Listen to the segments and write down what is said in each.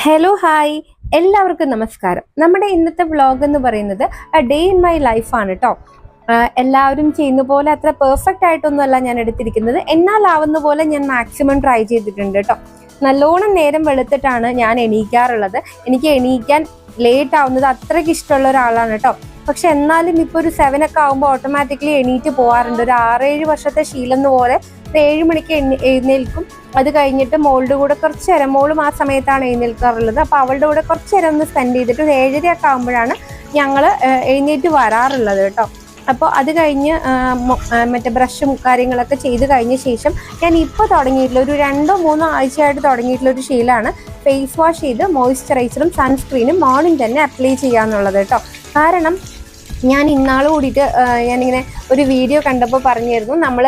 Hello hi എല്ലാവർക്കും നമസ്കാരം. നമ്മുടെ ഇന്നത്തെ വ്ളോഗ് എന്ന് പറയുന്നത് ഡേ ഇൻ മൈ ലൈഫാണ് കേട്ടോ. എല്ലാവരും ചെയ്യുന്ന പോലെ അത്ര പെർഫെക്റ്റ് ആയിട്ടൊന്നുമല്ല ഞാൻ എടുത്തിരിക്കുന്നത്. എന്നാലാവുന്ന പോലെ ഞാൻ മാക്സിമം ട്രൈ ചെയ്തിട്ടുണ്ട് കേട്ടോ. നല്ലോണം നേരം വെളുത്തിട്ടാണ് ഞാൻ എണീക്കാറുള്ളത്. എനിക്ക് എണീക്കാൻ ലേറ്റ് ആവുന്നത് അത്രയ്ക്ക് ഇഷ്ടമുള്ള ഒരാളാണ് കേട്ടോ. പക്ഷെ എന്നാലും ഇപ്പോൾ ഒരു 7 ഒക്കെ ആകുമ്പോൾ ഓട്ടോമാറ്റിക്കലി എണീറ്റ് പോകാറുണ്ട്. ഒരു 6-7 വർഷത്തെ ശീലം പോലെ 7 മണിക്ക് എഴുന്നേൽക്കും. അത് കഴിഞ്ഞിട്ട് മോളുടെ കൂടെ കുറച്ച് നേരം, മോളും ആ സമയത്താണ് എഴുന്നേൽക്കാറുള്ളത്. അപ്പോൾ അവളുടെ കൂടെ കുറച്ച് നേരം ഒന്ന് സ്പെൻഡ് ചെയ്തിട്ട് ഒരു 7:30 ഒക്കെ ആകുമ്പോഴാണ് ഞങ്ങൾ എഴുന്നേറ്റ് വരാറുള്ളത് കേട്ടോ. അപ്പോൾ അത് കഴിഞ്ഞ് മറ്റേ ബ്രഷും കാര്യങ്ങളൊക്കെ ചെയ്ത് കഴിഞ്ഞ ശേഷം ഞാൻ ഇപ്പോൾ തുടങ്ങിയിട്ടുള്ള ഒരു 2-3 ആഴ്ചയായിട്ട് തുടങ്ങിയിട്ടുള്ള ഒരു ശീലമാണ് ഫേസ് വാഷ് ചെയ്ത് മോയ്സ്ചറൈസറും സൺസ്ക്രീനും മോർണിംഗ് തന്നെ അപ്ലൈ ചെയ്യാന്നുള്ളത് കേട്ടോ. കാരണം ഞാൻ ഇന്നാൾ കൂടിയിട്ട് ഞാനിങ്ങനെ ഒരു വീഡിയോ കണ്ടപ്പോൾ പറഞ്ഞിരുന്നു, നമ്മൾ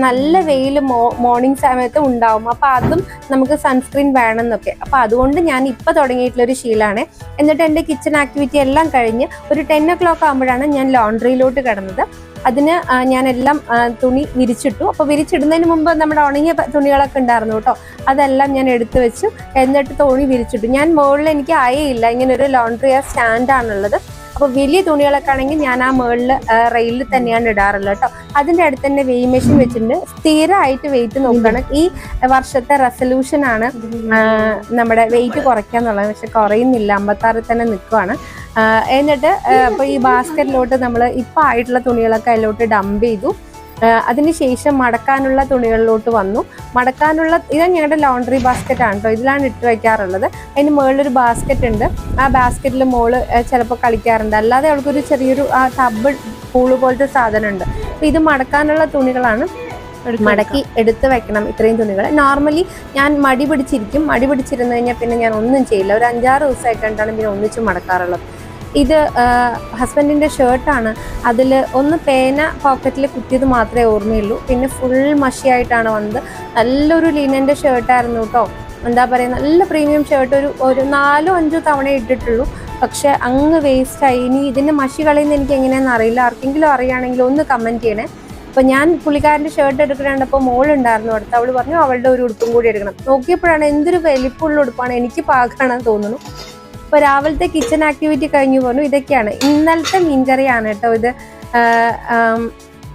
നല്ല വെയിൽ മോർണിംഗ് സമയത്ത് ഉണ്ടാവും, അപ്പോൾ അതും നമുക്ക് സൺസ്ക്രീൻ വേണമെന്നൊക്കെ. അപ്പോൾ അതുകൊണ്ട് ഞാൻ ഇപ്പോൾ തുടങ്ങിയിട്ടുള്ളൊരു ശീലമാണ്. എന്നിട്ട് എൻ്റെ കിച്ചൺ ആക്ടിവിറ്റി എല്ലാം കഴിഞ്ഞ് ഒരു 10 o'clock ആകുമ്പോഴാണ് ഞാൻ ലോണ്ട്രിയിലോട്ട് കിടന്നത്. അതിന് ഞാനെല്ലാം തുണി വിരിച്ചിട്ടു. അപ്പോൾ വിരിച്ചിടുന്നതിന് മുമ്പ് നമ്മുടെ ഉണങ്ങിയ തുണികളൊക്കെ ഉണ്ടായിരുന്നു കേട്ടോ, അതെല്ലാം ഞാൻ എടുത്തു വെച്ചു. എന്നിട്ട് തുണി വിരിച്ചിട്ടു. ഞാൻ മുകളിൽ എനിക്ക് ആയേയില്ല, ഇങ്ങനെ ഒരു ലോണ്ട്രി സ്റ്റാൻഡാണുള്ളത്. അപ്പോൾ വലിയ തുണികളൊക്കെ ആണെങ്കിൽ ഞാൻ ആ മുകളിൽ റെയിലിൽ തന്നെയാണ് ഇടാറുള്ളത് കേട്ടോ. അതിൻ്റെ അടുത്ത് തന്നെ വെയിങ് മെഷീൻ വെച്ചിട്ടുണ്ട്. സ്ഥിരമായിട്ട് വെയിറ്റ് നോക്കുകയാണ്. ഈ വർഷത്തെ റെസൊല്യൂഷനാണ് നമ്മുടെ വെയിറ്റ് കുറയ്ക്കാന്നുള്ളത്. പക്ഷെ കുറയുന്നില്ല, 56 തന്നെ നിൽക്കുവാണ്. എന്നിട്ട് അപ്പോൾ ഈ ബാസ്ക്കറ്റിലോട്ട് നമ്മൾ ഇപ്പോൾ ആയിട്ടുള്ള തുണികളൊക്കെ അതിലോട്ട് ഡംപ് ചെയ്തു. അതിനുശേഷം മടക്കാനുള്ള തുണികളിലോട്ട് വന്നു. മടക്കാനുള്ള ഇതാണ് ഞങ്ങളുടെ ലോണ്ട്രി ബാസ്ക്കറ്റാണ് കേട്ടോ. ഇതിലാണ് ഇട്ട് വയ്ക്കാറുള്ളത്. അതിന് മുകളിലൊരു ബാസ്ക്കറ്റ് ഉണ്ട്. ആ ബാസ്ക്കറ്റിൽ മോള് ചിലപ്പോൾ കളിക്കാറുണ്ട്. അല്ലാതെ അവൾക്കൊരു ചെറിയൊരു ടബ് പൂള് പോലത്തെ സാധനം ഉണ്ട്. അപ്പോൾ ഇത് മടക്കാനുള്ള തുണികളാണ്. മടക്കി എടുത്ത് വെക്കണം ഇത്രയും തുണികൾ. നോർമലി ഞാൻ മടി പിടിച്ചിരുന്നു കഴിഞ്ഞാൽ പിന്നെ ഞാൻ ഒന്നും ചെയ്യില്ല. ഒരു 5-6 ദിവസമായിട്ടാണ് പിന്നെ ഒന്നിച്ച് മടക്കാറുള്ളത്. ഇത് ഹസ്ബൻഡിൻ്റെ ഷർട്ടാണ്. അതിൽ ഒന്ന് പേന പോക്കറ്റിൽ കുത്തിയത് മാത്രമേ ഓർമ്മയുള്ളൂ. പിന്നെ ഫുൾ മഷിയായിട്ടാണ് വന്നത്. നല്ലൊരു ലിനൻ്റെ ഷർട്ടായിരുന്നു കേട്ടോ. എന്താ പറയുക, നല്ല പ്രീമിയം ഷർട്ട്. ഒരു 4-5 തവണ ഇട്ടിട്ടുള്ളൂ. പക്ഷെ അങ്ങ് വേസ്റ്റായി. ഇനി ഇതിൻ്റെ മഷി കളയുന്നത് എനിക്ക് എങ്ങനെയാണെന്ന് അറിയില്ല. ആർക്കെങ്കിലും അറിയുകയാണെങ്കിൽ ഒന്ന് കമൻറ്റ് ചെയ്യണേ. അപ്പോൾ ഞാൻ പുള്ളിക്കാരൻ്റെ ഷർട്ട് എടുക്കണപ്പോൾ മോളുണ്ടായിരുന്നു അടുത്ത്. അവൾ പറഞ്ഞു അവളുടെ ഒരു ഉടുപ്പും കൂടി എടുക്കണം. നോക്കിയപ്പോഴാണ് എന്തൊരു വലിപ്പമുള്ള ഉടുപ്പാണ്, എനിക്ക് പാകാണെന്ന് തോന്നുന്നു. അപ്പോൾ രാവിലത്തെ കിച്ചൺ ആക്ടിവിറ്റി കഴിഞ്ഞു പറഞ്ഞു. ഇതൊക്കെയാണ് ഇന്നലത്തെ മീൻകറിയാണ് കേട്ടോ ഇത്.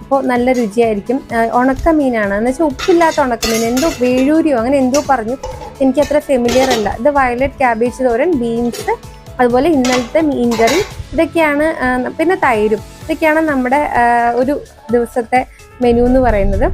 അപ്പോൾ നല്ല രുചിയായിരിക്കും. ഉണക്കമീനാണ്, എന്ന് വെച്ചാൽ ഉപ്പില്ലാത്ത ഉണക്കമീൻ, എന്തോ വേഴൂരിയോ അങ്ങനെ എന്തോ പറഞ്ഞു, എനിക്കത്ര ഫെമിലിയർ അല്ല. ഇത് വയലറ്റ് ക്യാബേജ് തോരൻ, ബീൻസ്, അതുപോലെ ഇന്നലത്തെ മീൻകറി, ഇതൊക്കെയാണ്. പിന്നെ തൈരും. ഇതൊക്കെയാണ് നമ്മുടെ ഒരു ദിവസത്തെ മെനു എന്ന് പറയുന്നത്.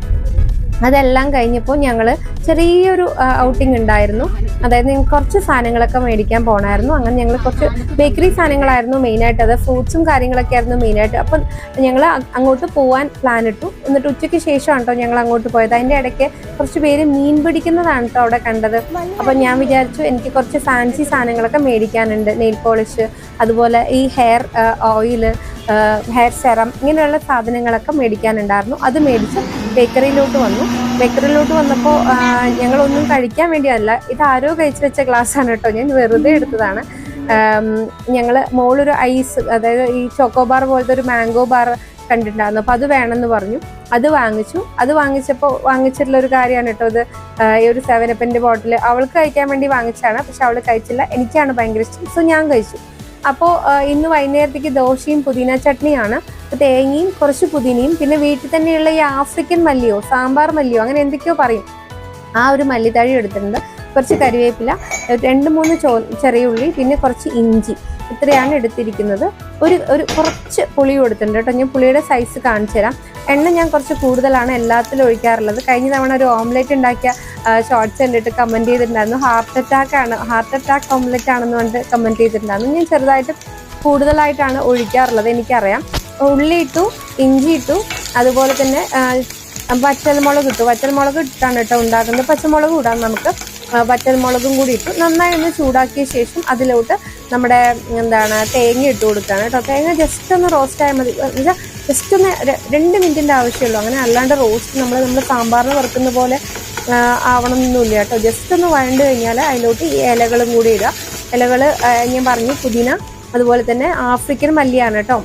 അതെല്ലാം കഴിഞ്ഞപ്പോൾ ഞങ്ങൾ ചെറിയൊരു ഔട്ടിംഗ് ഉണ്ടായിരുന്നു. അതായത് കുറച്ച് സാധനങ്ങളൊക്കെ മേടിക്കാൻ പോകണമായിരുന്നു. അങ്ങനെ ഞങ്ങൾ കുറച്ച് ബേക്കറി സാധനങ്ങളായിരുന്നു മെയിനായിട്ട്. അത് ഫ്രൂട്ട്സും കാര്യങ്ങളൊക്കെ ആയിരുന്നു മെയിനായിട്ട്. അപ്പം ഞങ്ങൾ അങ്ങോട്ട് പോകാൻ പ്ലാൻ ഇട്ടു. എന്നിട്ട് ഉച്ചയ്ക്ക് ശേഷമാണ് കേട്ടോ ഞങ്ങൾ അങ്ങോട്ട് പോയത്. അതിൻ്റെ ഇടയ്ക്ക് കുറച്ച് പേര് മീൻ പിടിക്കുന്നതാണ് കേട്ടോ അവിടെ കണ്ടത്. അപ്പം ഞാൻ വിചാരിച്ചു എനിക്ക് കുറച്ച് ഫാൻസി സാധനങ്ങളൊക്കെ മേടിക്കാനുണ്ട്. നെയിൽ പോളിഷ്, അതുപോലെ ഈ ഹെയർ ഓയില്, ഹെയർ സെറം, ഇങ്ങനെയുള്ള സാധനങ്ങളൊക്കെ മേടിക്കാനുണ്ടായിരുന്നു. അത് മേടിച്ച് ബേക്കറിയിലോട്ട് വന്നു. ബേക്കറിയിലോട്ട് വന്നപ്പോൾ ഞങ്ങളൊന്നും കഴിക്കാൻ വേണ്ടിയല്ല, ഇത് ആരോ കഴിച്ചു വെച്ച ഗ്ലാസ്സാണ് കേട്ടോ, ഞാൻ വെറുതെ എടുത്തതാണ്. ഞങ്ങൾ മോളൊരു ഐസ്, അതായത് ഈ ചോക്കോബാർ പോലത്തെ ഒരു മാംഗോ ബാർ കണ്ടിട്ടുണ്ടായിരുന്നു. അപ്പോൾ അത് വേണമെന്ന് പറഞ്ഞു. അത് വാങ്ങിച്ചു. അത് വാങ്ങിച്ചിട്ടുള്ള ഒരു കാര്യമാണ് കേട്ടോ ഇത്. ഈ ഒരു 7up ബോട്ടിൽ അവൾക്ക് കഴിക്കാൻ വേണ്ടി വാങ്ങിച്ചാണ്. പക്ഷെ അവൾ കഴിച്ചില്ല. എനിക്കാണ് ഭയങ്കര ഇഷ്ടം. സോ ഞാൻ കഴിച്ചു. അപ്പോൾ ഇന്ന് വൈകുന്നേരത്തേക്ക് ദോശയും പുതിന ചട്നിയാണ്. തേങ്ങയും കുറച്ച് പുതിനയും പിന്നെ വീട്ടിൽ തന്നെയുള്ള ഈ ആഫ്രിക്കൻ മല്ലിയോ സാമ്പാർ മല്ലിയോ അങ്ങനെ എന്തൊക്കെയോ പറയും, ആ ഒരു മല്ലിത്തഴി എടുത്തിട്ടുണ്ട്. കുറച്ച് കരിവേപ്പില, 2-3 ചെറിയ ഉള്ളി, പിന്നെ കുറച്ച് ഇഞ്ചി, ഇത്രയാണ് എടുത്തിരിക്കുന്നത്. ഒരു കുറച്ച് പുളി കൊടുത്തിട്ടുണ്ട് കേട്ടോ. ഞാൻ പുളിയുടെ സൈസ് കാണിച്ചു തരാം. എണ്ണ ഞാൻ കുറച്ച് കൂടുതലാണ് എല്ലാത്തിലും ഒഴിക്കാറുള്ളത്. കഴിഞ്ഞ തവണ ഒരു ഓംലെറ്റ് ഉണ്ടാക്കിയ ഷോർട്സ് കണ്ടിട്ട് കമൻറ്റ് ചെയ്തിട്ടുണ്ടായിരുന്നു, ഹാർട്ട് അറ്റാക്ക് ഓംലെറ്റ് ആണെന്ന് പറഞ്ഞിട്ട് കമൻറ്റ് ചെയ്തിട്ടുണ്ടായിരുന്നു. ഞാൻ ചെറുതായിട്ട് കൂടുതലായിട്ടാണ് ഒഴിക്കാറുള്ളത്, എനിക്കറിയാം. ഉള്ളി ഇട്ടു, ഇഞ്ചി ഇട്ടു, അതുപോലെ തന്നെ വറ്റൽമുളക് ഇട്ടു. വറ്റൽമുളക് ഇട്ടിട്ടാണ് കേട്ടോ ഉണ്ടാക്കുന്നത്. പച്ചമുളക് ഇടാം നമുക്ക്. വറ്റൽമുളകും കൂടി ഇട്ടു. നന്നായി ഒന്ന് ചൂടാക്കിയ ശേഷം അതിലോട്ട് നമ്മുടെ തേങ്ങ ഇട്ട് കൊടുക്കുകയാണ് കേട്ടോ. തേങ്ങ ജസ്റ്റ് ഒന്ന് റോസ്റ്റ് ആയാൽ മതി. എന്നുവെച്ചാൽ ജസ്റ്റ് ഒന്ന് 2 മിനിറ്റിൻ്റെ ആവശ്യമുള്ളൂ. അങ്ങനെ അല്ലാണ്ട് റോസ്റ്റ് നമ്മൾ സാമ്പാറിന് വറുക്കുന്ന പോലെ ആവണമെന്നൊന്നുമില്ല കേട്ടോ. ജസ്റ്റ് ഒന്ന് വഴണ്ട് കഴിഞ്ഞാൽ അതിലോട്ട് ഈ ഇലകളും കൂടി ഇടുക. ഇലകൾ ഞാൻ പറഞ്ഞു പുതിന, അതുപോലെ തന്നെ ആഫ്രിക്കൻ മല്ലിയാണ് കേട്ടോ.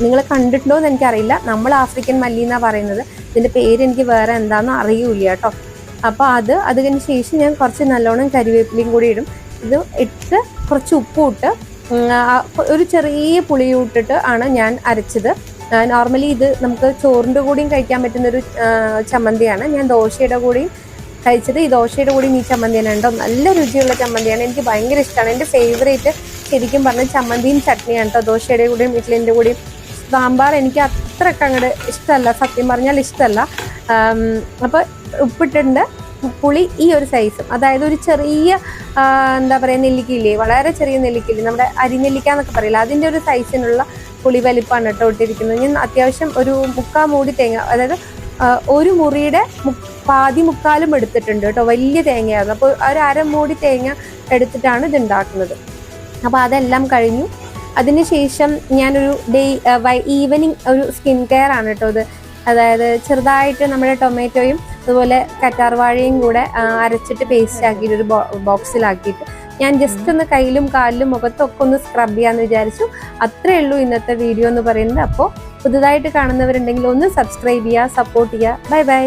നിങ്ങൾ കണ്ടിട്ടുണ്ടോ എന്ന് എനിക്കറിയില്ല. നമ്മൾ ആഫ്രിക്കൻ മല്ലി എന്നാണ് പറയുന്നത്. ഇതിൻ്റെ പേര് എനിക്ക് വേറെ എന്താണെന്ന് അറിയില്ല കേട്ടോ. അപ്പോൾ അതിന് ശേഷം ഞാൻ കുറച്ച് നല്ലോണം കരിവേപ്പിലയും കൂടി ഇടും. ഇത് ഇട്ട് കുറച്ച് ഉപ്പും ഇട്ട് ഒരു ചെറിയ പുളിയും ഇട്ടിട്ട് ആണ് ഞാൻ അരച്ചത്. നോർമലി ഇത് നമുക്ക് ചോറിൻ്റെ കൂടെയും കഴിക്കാൻ പറ്റുന്നൊരു ചമ്മന്തിയാണ്. ഞാൻ ദോശയുടെ കൂടെയും കഴിച്ചത്. ഈ ദോശയുടെ കൂടെയും ഈ ചമ്മന്തിയാണ് കേട്ടോ. നല്ല രുചിയുള്ള ചമ്മന്തിയാണ്, എനിക്ക് ഭയങ്കര ഇഷ്ടമാണ്. എൻ്റെ ഫേവറേറ്റ് ശരിക്കും പറഞ്ഞാൽ ചമ്മന്തിയും ചട്നിയാണ് കേട്ടോ. ദോശയുടെ കൂടെയും ഇഡ്ഡലിൻ്റെ കൂടെയും. സാമ്പാർ എനിക്ക് അത്രയ്ക്ക് അങ്ങോട്ട് ഇഷ്ടമല്ല, സത്യം പറഞ്ഞാൽ ഇഷ്ടമല്ല. അപ്പോൾ ഉപ്പിട്ടുണ്ട്, പുളി ഈ ഒരു സൈസും, അതായത് ഒരു ചെറിയ എന്താ പറയുക നെല്ലിക്കയില്ലേ, വളരെ ചെറിയ നെല്ലിക്കയില്ലേ, നമ്മുടെ അരിനെല്ലിക്ക എന്നൊക്കെ പറയില്ല, അതിൻ്റെ ഒരു സൈസിനുള്ള പുളി വലിപ്പാണ് കേട്ടോ ഇട്ടിരിക്കുന്നത്. ഞാൻ അത്യാവശ്യം ഒരു 3/4 മൂടി തേങ്ങ, അതായത് ഒരു മുറിയുടെ പാതി മുക്കാലും എടുത്തിട്ടുണ്ട് കേട്ടോ. വലിയ തേങ്ങയായിരുന്നു. അപ്പോൾ ഒരു 1/2 മൂടി തേങ്ങ എടുത്തിട്ടാണ് ഇത് ഉണ്ടാക്കുന്നത്. അപ്പോൾ അതെല്ലാം കഴിഞ്ഞു. അതിനുശേഷം ഞാനൊരു ഈവനിങ് ഒരു സ്കിൻ കെയർ ആണ് കേട്ടോ ഇത്. അതായത് ചെറുതായിട്ട് നമ്മുടെ ടൊമാറ്റോയും അതുപോലെ കറ്റാർവാഴയും കൂടെ അരച്ചിട്ട് പേസ്റ്റ് ആക്കിയിട്ട് ഒരു ബോക്സിലാക്കിയിട്ട് ഞാൻ ജസ്റ്റ് ഒന്ന് കയ്യിലും കാലിലും മുഖത്തൊക്കെ ഒന്ന് സ്ക്രബ് ചെയ്യാമെന്ന് വിചാരിച്ചു. അത്രയേ ഉള്ളൂ ഇന്നത്തെ വീഡിയോ എന്ന് പറയുന്നത്. അപ്പോൾ പുതുതായിട്ട് കാണുന്നവരുണ്ടെങ്കിൽ ഒന്ന് സബ്സ്ക്രൈബ് ചെയ്യുക, സപ്പോർട്ട് ചെയ്യുക. Bye bye.